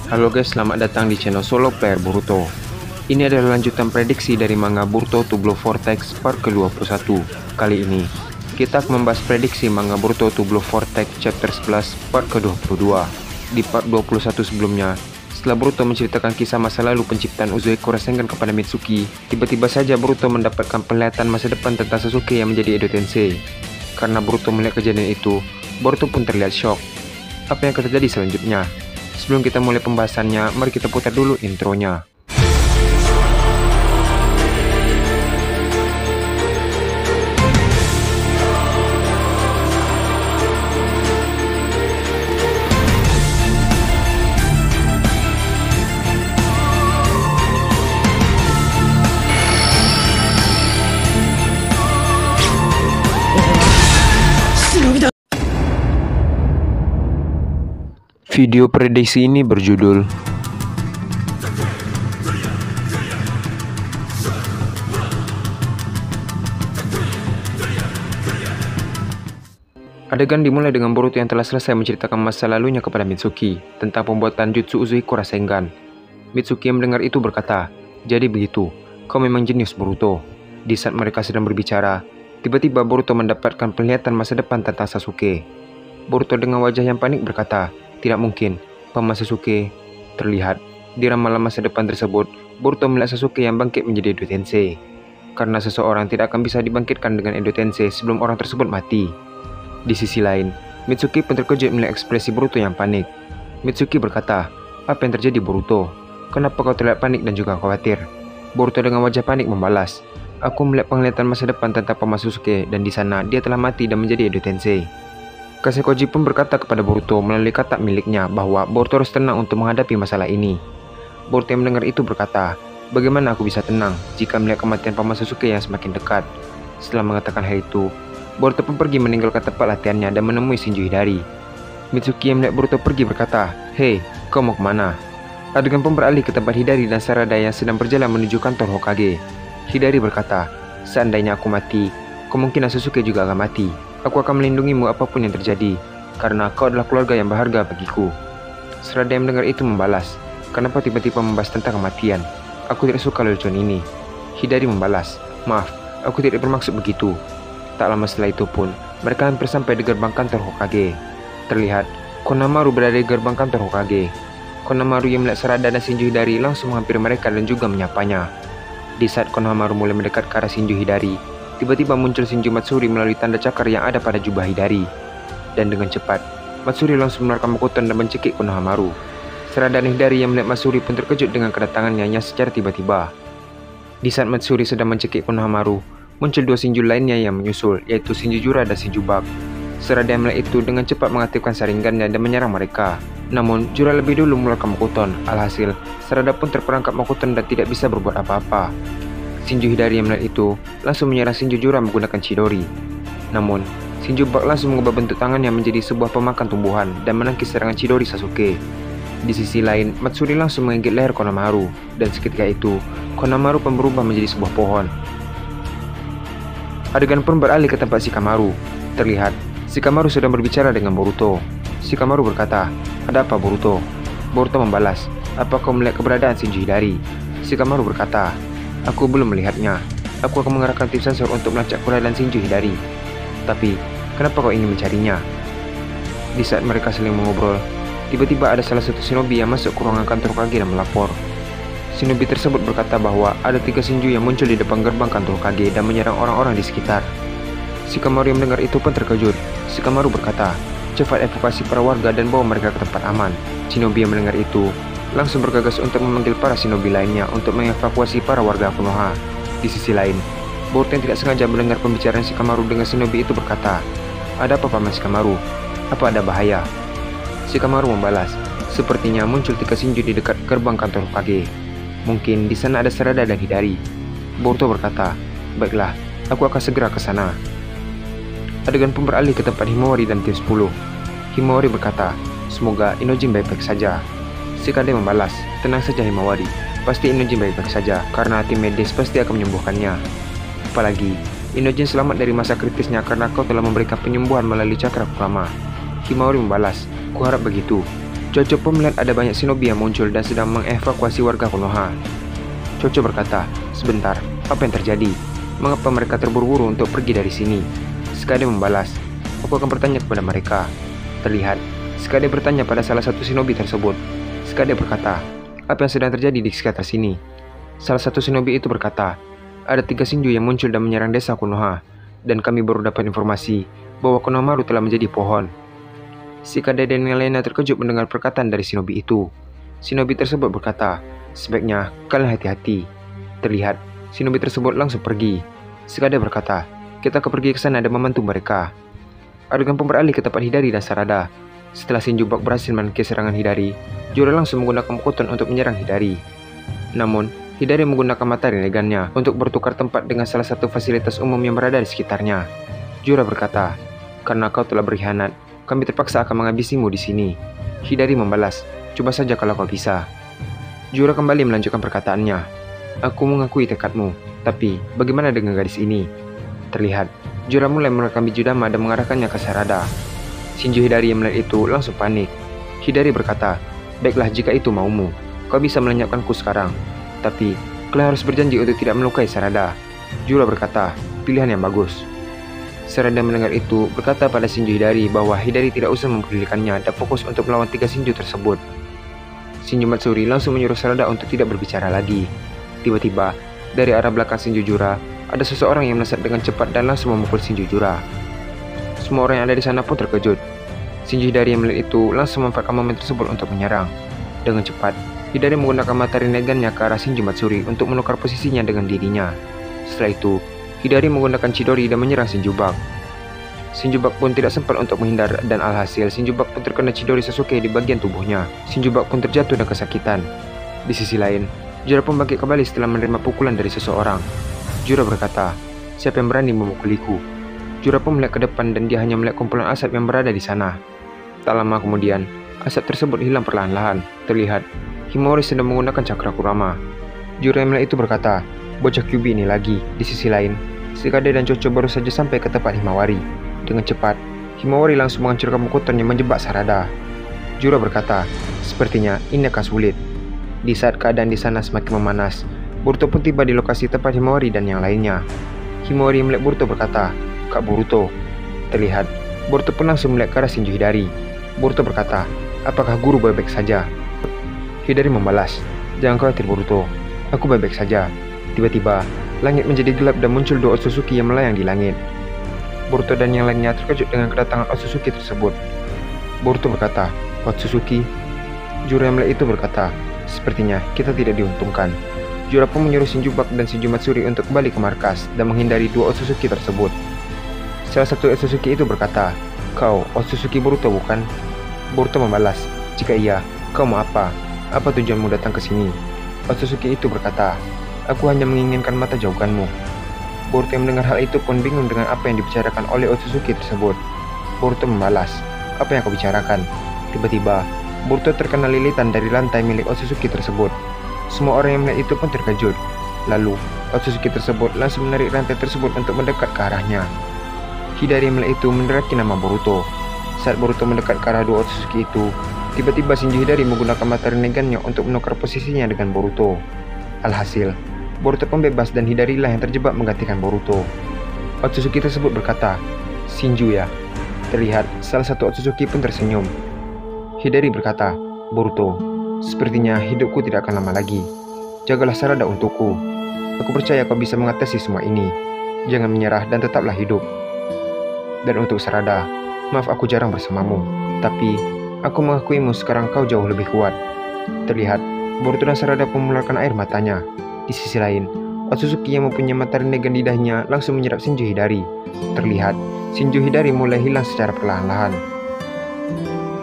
Halo guys, selamat datang di channel Solo Player Boruto. Ini adalah lanjutan prediksi dari manga Boruto to Blue Vortex part ke-21. Kali ini, kita akan membahas prediksi manga Boruto to Blue Vortex chapter 11 part ke-22. Di part 21 sebelumnya, setelah Boruto menceritakan kisah masa lalu penciptaan Uzui Rasengan kepada Mitsuki, tiba-tiba saja Boruto mendapatkan penglihatan masa depan tentang Sasuke yang menjadi Edo Tensei. Karena Boruto melihat kejadian itu, Boruto pun terlihat shock. Apa yang akan terjadi selanjutnya? Sebelum kita mulai pembahasannya, mari kita putar dulu intronya. Video prediksi ini berjudul Adegan dimulai dengan Boruto yang telah selesai menceritakan masa lalunya kepada Mitsuki tentang pembuatan jutsu Uzui Rasengan. Mitsuki yang mendengar itu berkata, "Jadi begitu, kau memang jenius Boruto." Di saat mereka sedang berbicara, tiba-tiba Boruto mendapatkan penglihatan masa depan tentang Sasuke. Boruto dengan wajah yang panik berkata, "Tidak mungkin, Paman Sasuke." Terlihat, di ramalan masa depan tersebut, Boruto melihat Sasuke yang bangkit menjadi Edo Tensei. Karena seseorang tidak akan bisa dibangkitkan dengan Edo Tensei sebelum orang tersebut mati. Di sisi lain, Mitsuki pun terkejut melihat ekspresi Boruto yang panik. Mitsuki berkata, "Apa yang terjadi Boruto? Kenapa kau terlihat panik dan juga khawatir?" Boruto dengan wajah panik membalas, "Aku melihat penglihatan masa depan tentang Paman Sasuke dan di sana dia telah mati dan menjadi Edo Tensei." Kasekuji pun berkata kepada Boruto melalui kata miliknya bahwa Boruto harus tenang untuk menghadapi masalah ini. Boruto yang mendengar itu berkata, "Bagaimana aku bisa tenang jika melihat kematian Paman Sasuke yang semakin dekat?" Setelah mengatakan hal itu, Boruto pun pergi meninggalkan tempat latihannya dan menemui Shinjo Hidari. Mitsuki yang melihat Boruto pergi berkata, "Hei, kau mau kemana?" Adegan pun beralih ke tempat Hidari dan Sarada yang sedang berjalan menuju kantor Hokage. Hidari berkata, "Seandainya aku mati, kemungkinan Sasuke juga akan mati. Aku akan melindungimu apapun yang terjadi, karena kau adalah keluarga yang berharga bagiku." Sarada yang mendengar itu membalas, "Kenapa tiba-tiba membahas tentang kematian? Aku tidak suka lelucon ini." Hidari membalas, "Maaf, aku tidak bermaksud begitu." Tak lama setelah itu pun, mereka hampir sampai di gerbang kantor Hokage. Terlihat, Konohamaru berada di gerbang kantor Hokage. Konohamaru yang melihat Sarada dan Shinjo Hidari langsung menghampiri mereka dan juga menyapanya. Di saat Konohamaru mulai mendekat ke arah Shinjo Hidari, tiba-tiba muncul Shinjo Matsuri melalui tanda cakar yang ada pada jubah Hidari. Dan dengan cepat, Matsuri langsung mengeluarkan Mokuton dan mencekik Konohamaru. Sarada dan Hidari yang melihat Matsuri pun terkejut dengan kedatangannya yang secara tiba-tiba. Di saat Matsuri sedang mencekik Konohamaru, muncul dua Shinjo lainnya yang menyusul, yaitu Shinjo Jura dan Shinjo Bug. Sarada yang melihat itu dengan cepat mengaktifkan saringannya dan menyerang mereka. Namun, Jura lebih dulu mengeluarkan Mokuton. Alhasil, Sarada pun terperangkap Mokuton dan tidak bisa berbuat apa-apa. Shinjo Hidari yang melihat itu langsung menyerang Shinjo Jura menggunakan Chidori. Namun, Shinjo Bug langsung mengubah bentuk tangannya menjadi sebuah pemakan tumbuhan dan menangkis serangan Chidori Sasuke. Di sisi lain, Matsuri langsung menggigit leher Konohamaru, dan seketika itu, Konohamaru pun berubah menjadi sebuah pohon. Adegan pun beralih ke tempat Shikamaru. Terlihat, Shikamaru sedang berbicara dengan Boruto. Shikamaru berkata, "Ada apa Boruto?" Boruto membalas, "Apa kau melihat keberadaan Shinjo Hidari?" Shikamaru berkata, "Aku belum melihatnya. Aku akan mengerahkan tim sensor untuk melacak keberadaan Shinjo Hidari. Tapi, kenapa kau ingin mencarinya?" Di saat mereka saling mengobrol, tiba-tiba ada salah satu shinobi yang masuk ke ruangan kantor Hokage dan melapor. Shinobi tersebut berkata bahwa ada 3 Shinjo yang muncul di depan gerbang kantor Hokage dan menyerang orang-orang di sekitar. Shikamaru yang mendengar itu pun terkejut. Shikamaru berkata, "Cepat evakuasi para warga dan bawa mereka ke tempat aman." Shinobi yang mendengar itu langsung bergegas untuk memanggil para shinobi lainnya untuk mengevakuasi para warga Konoha. Di sisi lain, Boruto yang tidak sengaja mendengar pembicaraan Shikamaru dengan shinobi itu berkata, "Ada apa Paman Shikamaru? Apa ada bahaya?" Shikamaru membalas, "Sepertinya muncul 3 Shinjo di dekat gerbang kantor Hokage. Mungkin di sana ada Sarada dan Hidari." Boruto berkata, "Baiklah, aku akan segera ke sana." Adegan pun beralih ke tempat Himawari dan tim 10. Himawari berkata, "Semoga Inojin baik-baik saja." Shikade membalas, "Tenang saja Himawari, pasti Inojin baik-baik saja karena tim medis pasti akan menyembuhkannya. Apalagi, Inojin selamat dari masa kritisnya karena kau telah memberikan penyembuhan melalui cakra Kurama." Himawari membalas, "Kuharap begitu. Chocho pun melihat ada banyak shinobi yang muncul dan sedang mengevakuasi warga Konoha. Chocho berkata, "Sebentar, apa yang terjadi? Mengapa mereka terburu-buru untuk pergi dari sini?" Skade membalas, "Aku akan bertanya kepada mereka." Terlihat, Skade bertanya pada salah satu shinobi tersebut. Skade berkata, "Apa yang sedang terjadi di sekitar sini?" Salah satu shinobi itu berkata, "Ada 3 Shinju yang muncul dan menyerang desa Konoha, dan kami baru dapat informasi bahwa Konohamaru telah menjadi pohon." Skade dan yang lainnya terkejut mendengar perkataan dari shinobi itu. Shinobi tersebut berkata, "Sebaiknya kalian hati-hati." Terlihat, shinobi tersebut langsung pergi. Skade berkata, "Kita akan pergi ke sana dan membantu mereka." Adegan pun beralih ke tempat Hidari dan Sarada. Setelah Shinju Bak berhasil menangkis serangan Hidari, Jura langsung menggunakan Mokoton untuk menyerang Hidari. Namun, Hidari menggunakan mata renegannya untuk bertukar tempat dengan salah satu fasilitas umum yang berada di sekitarnya. Jura berkata, "Karena kau telah berkhianat, kami terpaksa akan menghabisimu di sini." Hidari membalas, "Coba saja kalau kau bisa." Jura kembali melanjutkan perkataannya, "Aku mengakui tekadmu, tapi bagaimana dengan gadis ini?" Terlihat, Jura mulai merekam Bijudama dan mengarahkannya ke Sarada. Shinju Hidari yang melihat itu langsung panik. Hidari berkata, "Baiklah jika itu maumu, kau bisa melenyapkanku sekarang. Tapi, kalian harus berjanji untuk tidak melukai Sarada." Jura berkata, "Pilihan yang bagus." Sarada mendengar itu berkata pada Shinju Hidari bahwa Hidari tidak usah mempedulikannya dan fokus untuk melawan 3 Shinju tersebut. Shinju Matsuri langsung menyuruh Sarada untuk tidak berbicara lagi. Tiba-tiba, dari arah belakang Shinju Jura, ada seseorang yang melesat dengan cepat dan langsung memukul Shinju Jura. Semua orang yang ada di sana pun terkejut. Shinju Hidari yang melihat itu langsung memanfaatkan momen tersebut untuk menyerang. Dengan cepat, Hidari menggunakan mata renegannya ke arah Shinju Matsuri untuk menukar posisinya dengan dirinya. Setelah itu, Hidari menggunakan Chidori dan menyerang Shinju Bak. Shinju Bak pun tidak sempat untuk menghindar dan alhasil Shinju Bak pun terkena Chidori Sasuke di bagian tubuhnya. Shinju Bak pun terjatuh dan kesakitan. Di sisi lain, Jura pun bangkit kembali setelah menerima pukulan dari seseorang. Jura berkata, "Siapa yang berani memukuliku?" Jura pun melihat ke depan dan dia hanya melihat kumpulan asap yang berada di sana. Tak lama kemudian, asap tersebut hilang perlahan-lahan. Terlihat, Himawari sedang menggunakan cakra Kurama. Jura yang melihat itu berkata, "Bocah Kyuubi ini lagi." Di sisi lain, Skade dan Chocho baru saja sampai ke tempat Himawari. Dengan cepat, Himawari langsung menghancurkan Mokoton yang menjebak Sarada. Jura berkata, "Sepertinya ini akan sulit." Di saat keadaan di sana semakin memanas, Boruto pun tiba di lokasi tempat Himawari dan yang lainnya. Himawari melihat Boruto berkata, "Kak Boruto." Terlihat, Boruto pun langsung melihat ke arah Shinju Hidari. Boruto berkata, "Apakah guru baik-baik saja?" Hidari membalas, "Jangan khawatir Boruto, aku baik-baik saja." Tiba-tiba, langit menjadi gelap dan muncul 2 Otsutsuki yang melayang di langit. Boruto dan yang lainnya terkejut dengan kedatangan Otsutsuki tersebut. Boruto berkata, "Otsutsuki?" Jura yang melihat itu berkata, "Sepertinya kita tidak diuntungkan." Jura pun menyuruh Shinju Bak dan Shinju Matsuri untuk kembali ke markas dan menghindari 2 Otsutsuki tersebut. Salah satu Otsutsuki itu berkata, "Kau Otsutsuki Boruto bukan?" Boruto membalas, "Jika iya, kau mau apa? Apa tujuanmu datang ke sini?" Otsutsuki itu berkata, "Aku hanya menginginkan mata jauhkanmu." Boruto yang mendengar hal itu pun bingung dengan apa yang dibicarakan oleh Otsutsuki tersebut. Boruto membalas, "Apa yang kau bicarakan?" Tiba-tiba, Boruto terkena lilitan dari lantai milik Otsutsuki tersebut. Semua orang yang melihat itu pun terkejut. Lalu, Otsutsuki tersebut langsung menarik rantai tersebut untuk mendekat ke arahnya. Hidari yang melihat itu menderaki nama Boruto. Saat Boruto mendekat ke arah 2 Otsutsuki itu, tiba-tiba Shinju Hidari menggunakan mata renegannya untuk menukar posisinya dengan Boruto. Alhasil, Boruto pun bebas dan Hidari lah yang terjebak menggantikan Boruto. Otsutsuki tersebut berkata, "Shinju ya?" Terlihat salah satu Otsutsuki pun tersenyum. Hidari berkata, "Boruto, sepertinya hidupku tidak akan lama lagi. Jagalah Sarada untukku. Aku percaya kau bisa mengatasi semua ini. Jangan menyerah dan tetaplah hidup. Dan untuk Sarada, maaf aku jarang bersamamu. Tapi, aku mengakuimu sekarang kau jauh lebih kuat." Terlihat, Boruto dan Sarada pun mengeluarkan air matanya. Di sisi lain, Otsutsuki yang mempunyai mata renegan lidahnya langsung menyerap Shinju Hidari. Terlihat, Shinju Hidari mulai hilang secara perlahan-lahan.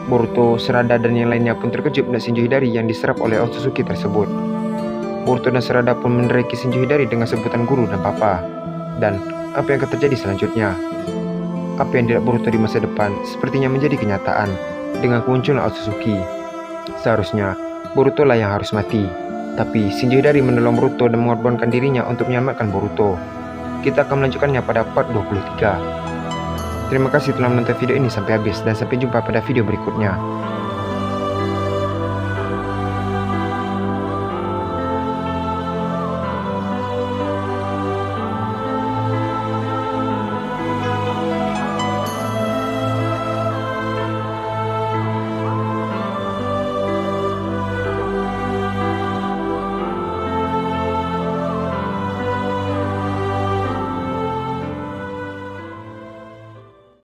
Boruto, Sarada, dan yang lainnya pun terkejut melihat Shinju Hidari yang diserap oleh Otsutsuki tersebut. Boruto dan Sarada pun menereki Shinju Hidari dengan sebutan guru dan papa. Dan, apa yang akan terjadi selanjutnya? Apa yang dilihat Boruto di masa depan sepertinya menjadi kenyataan dengan kemunculan Otsutsuki. Seharusnya, Boruto lah yang harus mati. Tapi, Shinju Hidari menolong Boruto dan mengorbankan dirinya untuk menyelamatkan Boruto. Kita akan melanjutkannya pada part 23. Terima kasih telah menonton video ini sampai habis dan sampai jumpa pada video berikutnya.